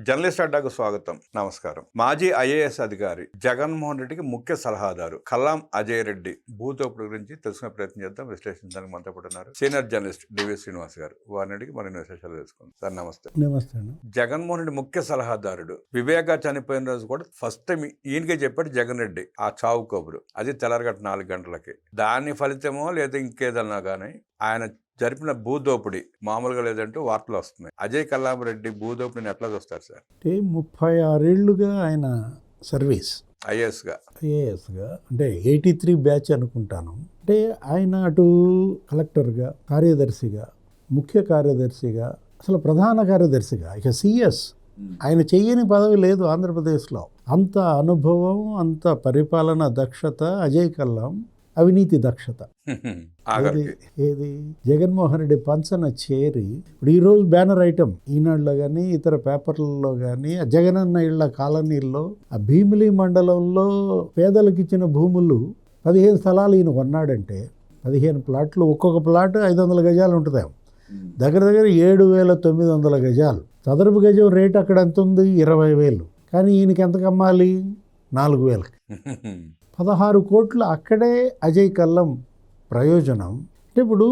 Journalist అడ్డాకు స్వాగతం. నమస్కారం. మాజీ ఐఏఎస్ అధికారి జగన్మోహన్ రెడ్డికి ముఖ్య సలహాదారు కల్లాం అజయ్ రెడ్డి భూతోపుడు గురించి తెలుసుకునే ప్రయత్నం చేద్దాం. విశ్లేషించడానికి మనతో పాటు ఉన్నారు సీనియర్ జర్నలిస్ట్ డివి శ్రీనివాస్ గారు. వారిని అడిగి మరిన్ని విశేషాలు తెలుసుకుందాం. సార్ నమస్తే. నమస్తే. జగన్మోహన్ రెడ్డి ముఖ్య సలహాదారుడు వివేక చనిపోయిన రోజు కూడా ఫస్ట్ టైం ఈయనకే చెప్పాడు జగన్ రెడ్డి ఆ చావు కబురు. అది తెల్లరగట్ట 4 గంటలకి. దాని ఫలితమో లేదా ఇంకేదన్నా కానీ ఆయన జరిపిన భూదోపిడి మామూలుగా లేదంటూ వార్తలు వస్తున్నాయి. అజయ్ కల్లాం రెడ్డి భూదోపిడిని ఎట్లా చూస్తారు సార్? 36 ఏళ్ళుగా ఆయన సర్వీస్ ఐఏఎస్గా అంటే 83 బ్యాచ్ అనుకుంటాను. అంటే ఆయన అటు కలెక్టర్గా, కార్యదర్శిగా, ముఖ్య కార్యదర్శిగా, అసలు ప్రధాన కార్యదర్శిగా, ఇక సిఎస్ ఆయన చెయ్యని పదవి లేదు ఆంధ్రప్రదేశ్లో. అంత అనుభవం, అంత పరిపాలన దక్షత అజయ్ కల్లాం. అవినీతి దక్షత ఏది జగన్మోహన్ రెడ్డి పంచన చేరి ఇప్పుడు ఈరోజు బ్యానర్ ఐటమ్ ఈనాడులో కానీ ఇతర పేపర్లలో కానీ ఆ జగనన్న ఇళ్ల కాలనీల్లో ఆ భీమిలి మండలంలో పేదలకు ఇచ్చిన భూములు 15 స్థలాలు ఈయన కొన్నాడంటే 15 ప్లాట్లు, ఒక్కొక్క ప్లాట్ 500 గజాలు ఉంటుంది. దగ్గర దగ్గర 7,900 గజాలు. చదరపు గజం రేటు అక్కడ ఎంత ఉంది? 20,000. కానీ ఈయనకి ఎంతకు అమ్మాలి? 4,000. 16 కోట్లు అక్కడే అజయ్ కల్లాం ప్రయోజనం. అంటే ఇప్పుడు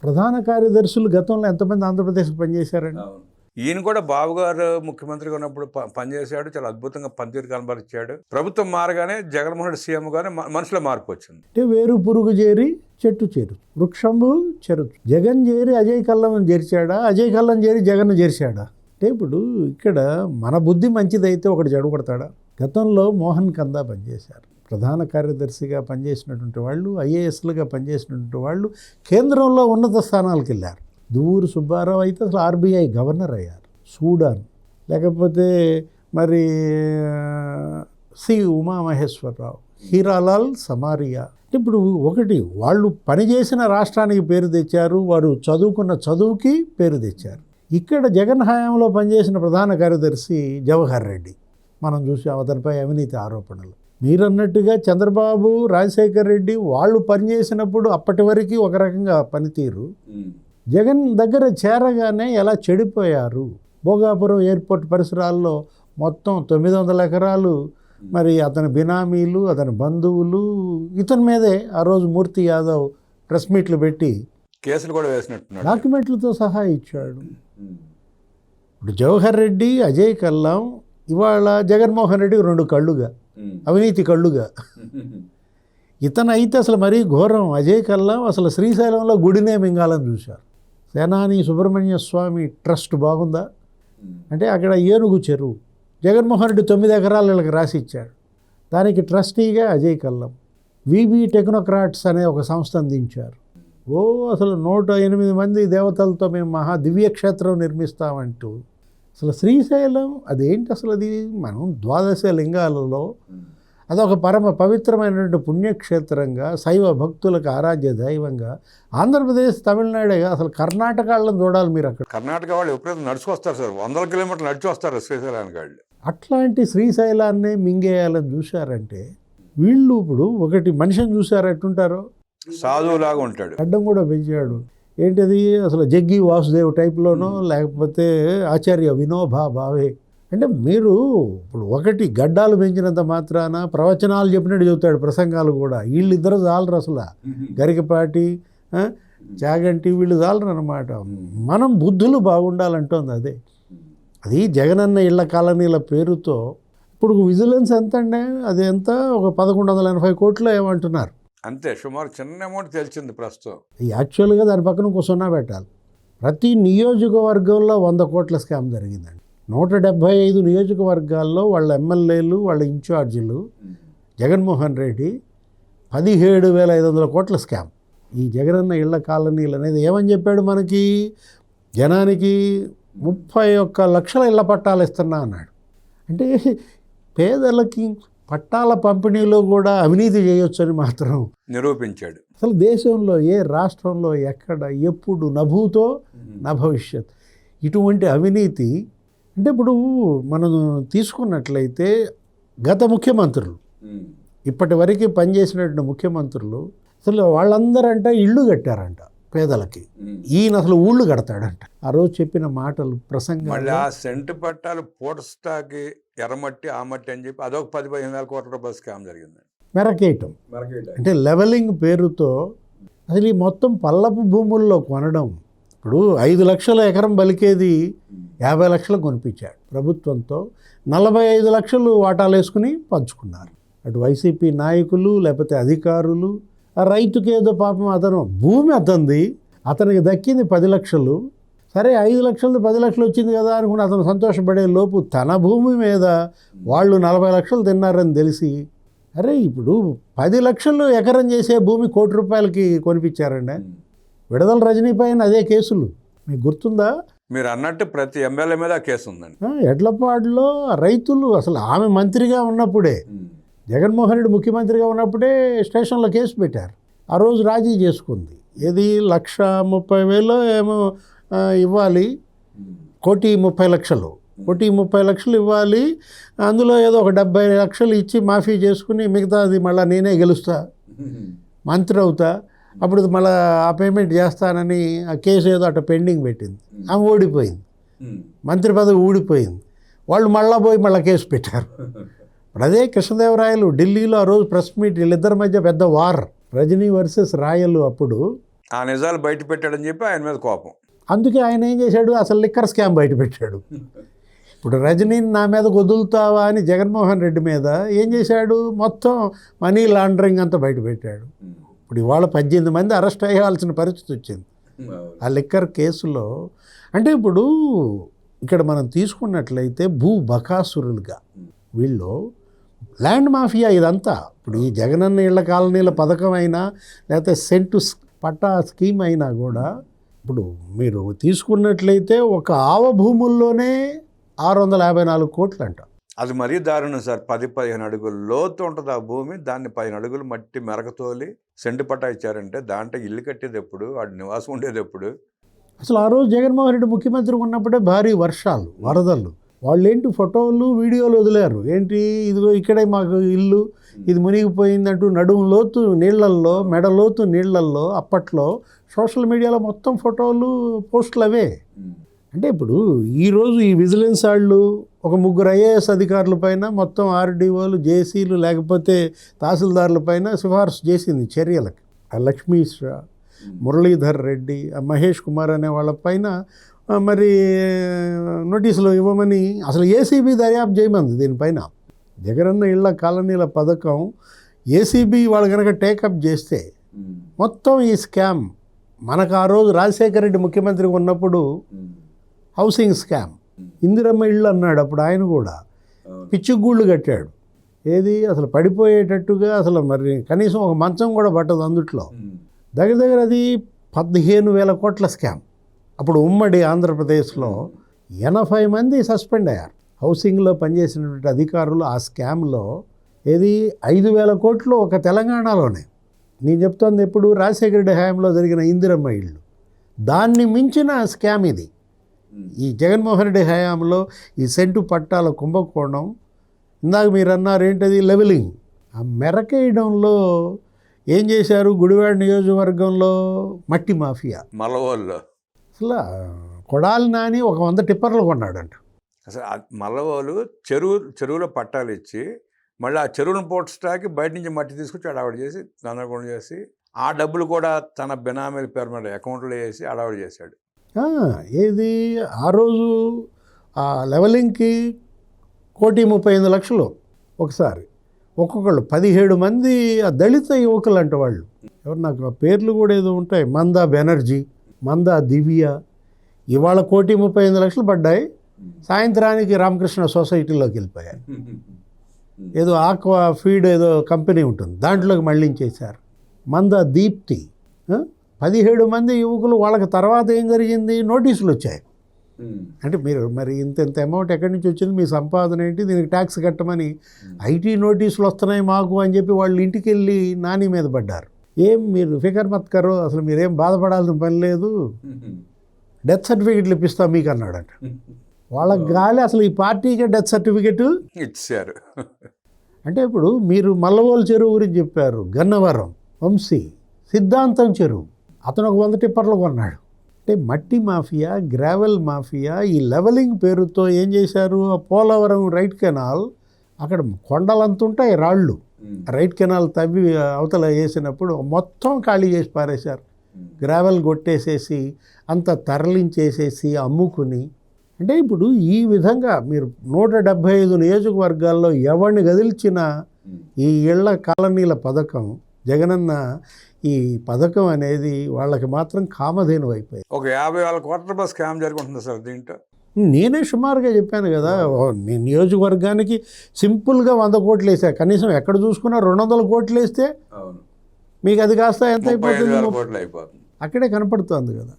ప్రధాన కార్యదర్శులు గతంలో ఎంతమంది ఆంధ్రప్రదేశ్కి పనిచేశారండి? ఈయన కూడా బాబు గారు ముఖ్యమంత్రిగా ఉన్నప్పుడు పనిచేశాడు. చాలా అద్భుతంగా పనితీరు కనబరిచాడు. ప్రభుత్వం మారగానే జగన్మోహన్ రెడ్డి సీఎం గానే మనుషుల మార్పు వచ్చింది. అంటే వేరు పురుగు చేరి చెట్టు చేరు, వృక్షంబు చెరుచు. జగన్ చేరి అజయ్ కల్లాం చేర్చాడా? అజయ్ కల్లాం చేరి జగన్ చేర్చాడా? అంటే ఇప్పుడు ఇక్కడ మన బుద్ధి మంచిదైతే ఒకటి చెడగొడతాడా? గతంలో మోహన్ కందా పనిచేశారు. ప్రధాన కార్యదర్శిగా పనిచేసినటువంటి వాళ్ళు, ఐఏఎస్లుగా పనిచేసినటువంటి వాళ్ళు కేంద్రంలో ఉన్నత స్థానాలకు వెళ్ళారు. దువ్వూరు సుబ్బారావు అయితే అసలు ఆర్బీఐ గవర్నర్ అయ్యారు. సూడాన్, లేకపోతే మరి సి ఉమామహేశ్వరరావు, హీరాలాల్ సమారియా. ఇప్పుడు ఒకటి వాళ్ళు పనిచేసిన రాష్ట్రానికి పేరు తెచ్చారు, వారు చదువుకున్న చదువుకి పేరు తెచ్చారు. ఇక్కడ జగన్ హయాంలో పనిచేసిన ప్రధాన కార్యదర్శి జవహర్ రెడ్డి మనం చూసాం. అతనిపై అవినీతి ఆరోపణలు. మీరన్నట్టుగా చంద్రబాబు, రాజశేఖర్ రెడ్డి వాళ్ళు పనిచేసినప్పుడు అప్పటి వరకు ఒక రకంగా పనితీరు, జగన్ దగ్గర చేరగానే ఎలా చెడిపోయారు. భోగాపురం ఎయిర్పోర్ట్ పరిసరాల్లో మొత్తం 900 ఎకరాలు మరి అతని బినామీలు, అతని బంధువులు, ఇతని మీదే ఆ రోజు మూర్తి యాదవ్ ప్రెస్ మీట్లు పెట్టి కేసులు కూడా వేసినట్టున్నాడు, డాక్యుమెంట్లతో సహా ఇచ్చాడు. ఇప్పుడు జవహర్ రెడ్డి, అజయ్ కల్లాం ఇవాళ జగన్మోహన్ రెడ్డి 2 కళ్ళుగా, అవినీతి కళ్ళుగా. ఇతను అయితే అసలు మరీ ఘోరం. అజయ్ కల్లాం అసలు శ్రీశైలంలో గుడినే మింగాలని చూశారు. సేనాని సుబ్రహ్మణ్య స్వామి ట్రస్ట్ బాగుందా అంటే అక్కడ ఏనుగు చెరువు జగన్మోహన్ రెడ్డి 9 ఎకరాలు వీళ్ళకి రాసి ఇచ్చాడు. దానికి ట్రస్టీగా అజయ్ కల్లాం. విబి టెక్నోక్రాట్స్ అనే ఒక సంస్థ అందించారు. అసలు 108 మంది దేవతలతో మేము మహా దివ్యక్షేత్రం నిర్మిస్తామంటూ అసలు శ్రీశైలం అదేంటి అసలు? అది మనం 12 లింగాలలో అదొక పరమ పవిత్రమైనటువంటి పుణ్యక్షేత్రంగా, శైవ భక్తులకు ఆరాధ్య దైవంగా ఆంధ్రప్రదేశ్, తమిళనాడే అసలు కర్ణాటక వాళ్ళని చూడాలి మీరు. అక్కడ కర్ణాటక వాళ్ళు ఎప్పుడైతే నడుచుకొస్తారు సార్, 100 కిలోమీటర్లు నడిచి వస్తారు శ్రీశైలానికి వాళ్ళు. అట్లాంటి శ్రీశైలాన్నే మింగేయాలని చూశారంటే వీళ్ళు ఇప్పుడు ఒకటి మనిషిని చూశారు ఎట్టుంటారో, సాధువులాగా ఉంటాడు. అడ్డం కూడా పెంచాడు. ఏంటిది అసలు జగ్గి వాసుదేవ్ టైప్లోనో లేకపోతే ఆచార్య వినోబా భావే. అంటే మీరు ఇప్పుడు ఒకటి గడ్డాలు పెంచినంత మాత్రాన ప్రవచనాలు చెప్పినట్టు చెబుతాడు, ప్రసంగాలు కూడా. వీళ్ళిద్దరు చాలరు అసలు. గరికపాటి, చాగంటి వీళ్ళు చాలరు అనమాట. మనం బుద్ధులు బాగుండాలంటోంది అదే. అది జగనన్న ఇళ్ల కాలనీల పేరుతో ఇప్పుడు విజిలెన్స్ ఎంత అండి? అది ఎంత? ఒక 1180 కోట్లు ఏమంటున్నారు అంతే. సుమారు చిన్న అమౌంట్ తెలిసింది ప్రస్తుతం. యాక్చువల్గా దాని పక్కన ఒక 0 పెట్టాలి. ప్రతి నియోజకవర్గంలో 100 కోట్ల స్కామ్ జరిగిందండి. 175 నియోజకవర్గాల్లో వాళ్ళ ఎమ్మెల్యేలు, వాళ్ళ ఇన్ఛార్జీలు, జగన్మోహన్ రెడ్డి 17,500 కోట్ల స్కామ్. ఈ జగనన్న ఇళ్ల కాలనీలు అనేది ఏమని చెప్పాడు మనకి? జనానికి 31 లక్షల ఇళ్ల పట్టాలు ఇస్తున్నా అన్నాడు. అంటే పేదలకి పట్టాల పంపిణీలో కూడా అవినీతి చేయొచ్చని మాత్రం నిరూపించాడు. అసలు దేశంలో ఏ రాష్ట్రంలో ఎక్కడ ఎప్పుడు నభూతో నా భవిష్యత్ ఇటువంటి అవినీతి. అంటే ఇప్పుడు మనం తీసుకున్నట్లయితే గత ముఖ్యమంత్రులు, ఇప్పటి వరకు పనిచేసినటువంటి ముఖ్యమంత్రులు అసలు వాళ్ళందరంట ఇళ్ళు కట్టారంట. పేదలకి. ఈయన అసలు ఊళ్ళు కడతాడంట. ఆ రోజు చెప్పిన మాటలు మళ్ళీ ప్రసంగాలు ఆ సెంటు పట్టాలు పూటస్టాకి ఎర్రమట్టి ఆ మట్టి అని చెప్పి అదొక 10-15 వేల కోట్ల రూపాయల స్కామ్ జరిగింది. మెరకేయటం. అంటే లెవెలింగ్ పేరుతో అసలు ఈ మొత్తం పల్లపు భూముల్లో కొనడం. ఇప్పుడు 5 లక్షల ఎకరం బలికేది 50 లక్షలు కొనిపించాడు ప్రభుత్వంతో. 45 లక్షలు వాటాలు వేసుకుని పంచుకున్నారు. అటు వైసీపీ నాయకులు లేకపోతే అధికారులు. ఆ రైతుకి ఏదో పాపం అతను భూమి అతనిది, అతనికి దక్కింది 10 లక్షలు. సరే 5 లక్షలు 10 లక్షలు వచ్చింది కదా అనుకుని అతను సంతోషపడే లోపు తన భూమి మీద వాళ్ళు 40 లక్షలు తిన్నారని తెలిసి, అరే ఇప్పుడు 10 లక్షలు ఎకరం చేసే భూమి ₹1 కోటి కొనిపించారండి. విడుదల రజనీ పైన అదే కేసులు మీకు గుర్తుందా? మీరు అన్నట్టు ప్రతి ఎమ్మెల్యే మీద ఆ కేసు ఉందండి. ఎడ్లపాడులో రైతులు అసలు ఆమె మంత్రిగా ఉన్నప్పుడే, జగన్మోహన్ రెడ్డి ముఖ్యమంత్రిగా ఉన్నప్పుడే స్టేషన్లో కేసు పెట్టారు. ఆ రోజు రాజీ చేసుకుంది. ఏది 1,30,000 ఏమో ఇవ్వాలి, ₹1,30,00,000. ₹1,30,00,000 ఇవ్వాలి. అందులో ఏదో ఒక 70 లక్షలు ఇచ్చి మాఫీ చేసుకుని మిగతాది మళ్ళీ నేనే గెలుస్తా, మంత్రి అవుతా, అప్పుడు మళ్ళీ ఆ పేమెంట్ చేస్తానని ఆ కేసు ఏదో అట్లా పెండింగ్ పెట్టింది. ఆమె ఓడిపోయింది, మంత్రి పదవి ఊడిపోయింది. వాళ్ళు మళ్ళీ కేసు పెట్టారు. ఇప్పుడు అదే కృష్ణదేవరాయలు ఢిల్లీలో ఆ రోజు ప్రెస్ మీట్, వీళ్ళిద్దరి మధ్య పెద్ద వార్, రజనీ వర్సెస్ రాయలు. అప్పుడు ఆ నిజాలు బయట పెట్టాడని చెప్పి ఆయన మీద కోపం. అందుకే ఆయన ఏం చేశాడు, అసలు లిక్కర్ స్కామ్ బయట పెట్టాడు. ఇప్పుడు రజనీని నా మీద వదులుతావా అని జగన్మోహన్ రెడ్డి మీద ఏం చేశాడు, మొత్తం మనీ లాండరింగ్ అంతా బయట పెట్టాడు. ఇప్పుడు ఇవాళ 18 మంది అరెస్ట్ అయ్యాల్సిన పరిస్థితి వచ్చింది ఆ లిక్కర్ కేసులో. అంటే ఇప్పుడు ఇక్కడ మనం తీసుకున్నట్లయితే భూ బకాసురులుగా వీళ్ళు ల్యాండ్ మాఫియా ఇదంతా. ఇప్పుడు ఈ జగనన్న ఇళ్ల కాలనీల పథకం అయినా లేకపోతే సెంటు పట్టా స్కీమ్ అయినా కూడా ఇప్పుడు మీరు తీసుకున్నట్లయితే ఒక ఆవ భూముల్లోనే 654 కోట్లు అంట. అది మరీ దారుణం సార్. 10-15 అడుగులు లోతు ఉంటుంది ఆ భూమి. దాన్ని 15 అడుగులు మట్టి మెరకతోలి సెంటు పట్టా ఇచ్చారంటే దాంట్లో ఇల్లు కట్టేది ఎప్పుడు, వాడి నివాసం ఉండేది ఎప్పుడు? అసలు ఆ రోజు జగన్మోహన్ రెడ్డి ముఖ్యమంత్రి ఉన్నప్పుడే భారీ వర్షాలు, వరదలు. వాళ్ళు ఏంటి ఫోటోలు వీడియోలు వదిలేరు. ఏంటి ఇదిగో ఇక్కడే మాకు ఇల్లు, ఇది మునిగిపోయిందంటూ నడుము లోతు నీళ్లల్లో, మెడ లోతు నీళ్లల్లో అప్పట్లో సోషల్ మీడియాలో మొత్తం ఫోటోలు పోస్టులు అవే. అంటే ఇప్పుడు ఈరోజు ఈ విజిలెన్స్ వాళ్ళు ఒక 3 IAS అధికారుల పైన మొత్తం RDOలు, జేసీలు లేకపోతే తహసీల్దారుల పైన సిఫార్సు చేసింది చర్యలకు. ఆ లక్ష్మీష్, మురళీధర్ రెడ్డి, మహేష్ కుమార్ అనే వాళ్ళ పైన మరి నోటీసులు ఇవ్వమని అసలు ఏసీబీ దర్యాప్తు చేయమంది దీనిపైన. జగనన్న ఇళ్ల కాలనీల పథకం ఏసీబీ వాళ్ళు కనుక టేకప్ చేస్తే మొత్తం ఈ స్కామ్ మనకు ఆ రోజు రాజశేఖర రెడ్డి ముఖ్యమంత్రిగా ఉన్నప్పుడు హౌసింగ్ స్కామ్, ఇందిరమ్మ ఇళ్ళు అన్నాడు అప్పుడు ఆయన కూడా, పిచ్చిగూళ్ళు కట్టాడు. ఏది అసలు పడిపోయేటట్టుగా అసలు మరి కనీసం ఒక మంచం కూడా పట్టదు అందుట్లో. దగ్గర అది 15,000 కోట్ల స్కామ్. అప్పుడు ఉమ్మడి ఆంధ్రప్రదేశ్లో 80 మంది సస్పెండ్ అయ్యారు హౌసింగ్లో పనిచేసినటువంటి అధికారులు ఆ స్కామ్లో. ఏది 5,000 కోట్లు ఒక తెలంగాణలోనే. నేను చెప్తోంది ఎప్పుడు రాజశేఖర రెడ్డి హయాంలో జరిగిన ఇందిరమ్మ ఇళ్ళు. దాన్ని మించిన స్కామ్ ఇది ఈ జగన్మోహన్ రెడ్డి హయాంలో. ఈ సెంటు పట్టాల కుంభకోణం, ఇందాక మీరు అన్నారు ఏంటది లెవెలింగ్, ఆ మెరకేయడంలో ఏం చేశారు, గుడివాడ నియోజకవర్గంలో మట్టి మాఫియా, మల్లవోళ్ళు. అసలు కొడాలి నాని ఒక 100 టిప్పర్లు కొన్నాడంట. అసలు మల్లవోళ్ళు చెరువులో పట్టాలు ఇచ్చి మళ్ళీ ఆ చెరువును పోడ్చడానికి బయట నుంచి మట్టి తీసుకొచ్చి అడావిడి చేసి గందరగోళం చేసి ఆ డబ్బులు కూడా తన బెనామీల పేరు మీద అకౌంట్లో వేసి అడావిడి చేశాడు. ఏది ఆ రోజు ఆ లెవెలింగ్కి ₹1,35,00,000 ఒకసారి ఒక్కొక్కళ్ళు 17 మంది ఆ దళిత యువకులు అంట వాళ్ళు. ఎవరు నాకు ఆ పేర్లు కూడా ఏదో ఉంటాయి, మందా బెనర్జీ, మందా దివ్య. ఇవాళ ₹1,35,00,000 పడ్డాయి, సాయంత్రానికి రామకృష్ణ సొసైటీలోకి వెళ్ళిపోయాయి. ఏదో ఆక్వా ఫీడ్ ఏదో కంపెనీ ఉంటుంది దాంట్లోకి మళ్ళించేశారు. మందా దీప్తి, 17 మంది యువకులు. వాళ్ళకి తర్వాత ఏం జరిగింది, నోటీసులు వచ్చాయి. అంటే మీరు మరి ఇంత అమౌంట్ ఎక్కడి నుంచి వచ్చింది, మీ సంపాదన ఏంటి, దీనికి ట్యాక్స్ కట్టమని ఐటీ నోటీసులు వస్తున్నాయి మాకు అని చెప్పి వాళ్ళు ఇంటికి వెళ్ళి నాని మీద పడ్డారు. ఏం మీరు ఫికర్ మత్ కరో, అసలు మీరేం బాధపడాల్సిన పని లేదు, డెత్ సర్టిఫికెట్లు ఇప్పిస్తాం మీకు అన్నాడట. వాళ్ళకి గాలి అసలు ఈ పార్టీకే డెత్ సర్టిఫికెట్ ఇచ్చారు. అంటే ఇప్పుడు మీరు మల్లవోలు చెరువు గురించి చెప్పారు, గన్నవరం, వంశీ, సిద్ధాంతం చెరువు, అతను ఒక 100 టిప్పర్లు కొన్నాడు. అంటే మట్టి మాఫియా, గ్రావెల్ మాఫియా, ఈ లెవెలింగ్ పేరుతో ఏం చేశారు, ఆ పోలవరం రైట్ కెనాల్ అక్కడ కొండలంతుంటాయి రాళ్ళు, రైట్ కెనాల్ తవ్వి అవతల వేసినప్పుడు మొత్తం ఖాళీ చేసి పారేశారు. గ్రావెల్ కొట్టేసేసి అంత తరలించేసేసి అమ్ముకుని. అంటే ఇప్పుడు ఈ విధంగా మీరు 175 నియోజకవర్గాల్లో ఎవరిని కదిల్చినా ఈ ఇళ్ల కాలనీల పథకం, జగనన్న ఈ పథకం అనేది వాళ్ళకి మాత్రం కామధేను అయిపోయింది. ఒక 50,000 కోట్ల రూపాయల స్కామ్ జరుగుతుంది సార్ దీంట్లో. నేనే సుమారుగా చెప్పాను కదా, నియోజకవర్గానికి సింపుల్గా 100 కోట్లు వేసా. కనీసం ఎక్కడ చూసుకున్నా 200 కోట్లు వేస్తే మీకు అది కాస్త ఎంత అయిపోతుంది, 35,000 కోట్లు అయిపోతుంది. అక్కడే కనపడుతుంది కదా.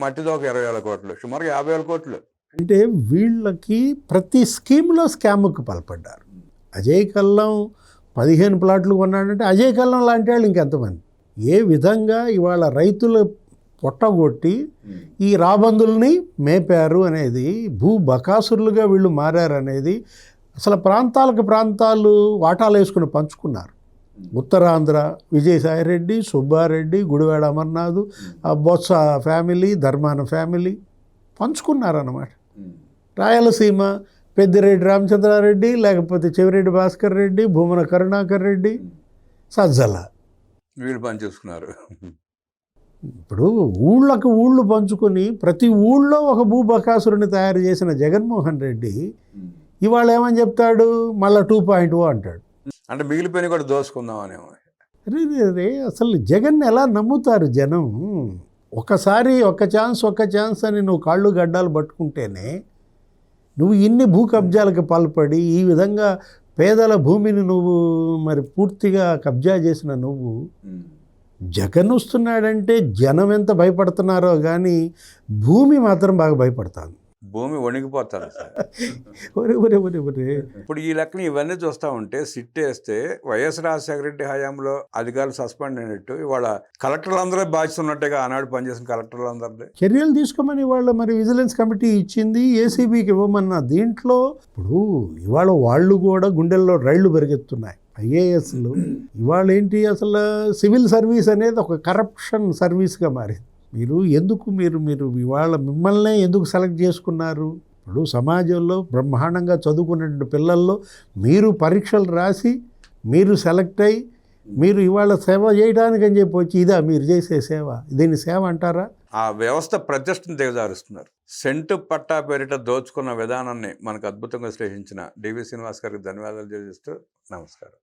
మట్టితో ఒక 20,000 కోట్లు, సుమారుగా 50,000 కోట్లు. అంటే వీళ్ళకి ప్రతి స్కీమ్లో స్కామ్కి పాల్పడ్డారు. అజయ్ కల్లం 15 ప్లాట్లు కొన్నాడంటే అజయ్ కల్లం లాంటి వాళ్ళు ఇంకెంతమంది. ఏ విధంగా ఇవాళ రైతులు పొట్టగొట్టి ఈ రాబందుల్ని మేపారు అనేది, భూ బకాసురులుగా వీళ్ళు మారారనేది, అసలు ప్రాంతాలకు ప్రాంతాలు వాటాలు వేసుకుని పంచుకున్నారు. ఉత్తరాంధ్ర విజయసాయిరెడ్డి, సుబ్బారెడ్డి, గుడివాడ అమర్నాథ్, బొత్స ఫ్యామిలీ, ధర్మాన ఫ్యామిలీ పంచుకున్నారన్నమాట. రాయలసీమ పెద్దిరెడ్డి రామచంద్రారెడ్డి, లేకపోతే చెవిరెడ్డి భాస్కర్ రెడ్డి, భూమన కరుణాకర్ రెడ్డి, సజ్జల వీళ్ళు పని చేసుకున్నారు. ఇప్పుడు ఊళ్ళకు ఊళ్ళు పంచుకొని ప్రతి ఊళ్ళో ఒక భూబకాసురుని తయారు చేసిన జగన్మోహన్ రెడ్డి ఇవాళ ఏమని చెప్తాడు, మళ్ళీ 2.0 అంటాడు. అంటే మిగిలిపోయిన కూడా దోసుకుందాం అనేమో. రే అసలు జగన్ ఎలా నమ్ముతారు జనం? ఒకసారి ఒక ఛాన్స్ అని నువ్వు కాళ్ళు గడ్డాలు పట్టుకుంటేనే నువ్వు ఇన్ని భూ కబ్జాలకు పాల్పడి ఈ విధంగా పేదల భూమిని నువ్వు మరి పూర్తిగా కబ్జా చేసిన నువ్వు, జగన్ వస్తున్నాడంటే జనం ఎంత భయపడుతున్నారో కానీ భూమి మాత్రం బాగా భయపడతాను. భూమి వణికిపోతారు సార్. ఒరే ఒరే ఒరే ఒరే ఇప్పుడు ఈ లెక్కన ఇవన్నీ చూస్తూ ఉంటే సిట్ వేస్తే వైఎస్ రాజశేఖర రెడ్డి హయాంలో అధికారులు సస్పెండ్ అయినట్టు ఇవాళ కలెక్టర్లందరూ బాధ్యతున్నట్టుగా ఆనాడు పనిచేసిన కలెక్టర్లందరినీ చర్యలు తీసుకోమని ఇవాళ మరి విజిలెన్స్ కమిటీ ఇచ్చింది, ఏసీబీకి ఇవ్వమన్న. దీంట్లో ఇప్పుడు ఇవాళ వాళ్ళు కూడా గుండెల్లో రైళ్లు పెరిగెత్తున్నాయి. ఐఏఎస్లు ఇవాళ ఏంటి, అసలు సివిల్ సర్వీస్ అనేది ఒక కరప్షన్ సర్వీస్గా మారింది. మీరు ఇవాళ మిమ్మల్నే ఎందుకు సెలెక్ట్ చేసుకున్నారు? ఇప్పుడు సమాజంలో బ్రహ్మాండంగా చదువుకున్న పిల్లల్లో మీరు పరీక్షలు రాసి మీరు సెలెక్ట్ అయ్యి మీరు ఇవాళ సేవ చేయడానికి అని చెప్పి వచ్చి ఇదా మీరు చేసే సేవ? దీన్ని సేవ అంటారా? ఆ వ్యవస్థ ప్రతిష్టను దిగజారుస్తున్నారు. సెంటు పట్టా పేరిట దోచుకున్న విధానాన్ని మనకు అద్భుతంగా విశ్లేషించిన డివి శ్రీనివాస్ గారికి ధన్యవాదాలు తెలియజేస్తూ నమస్కారం.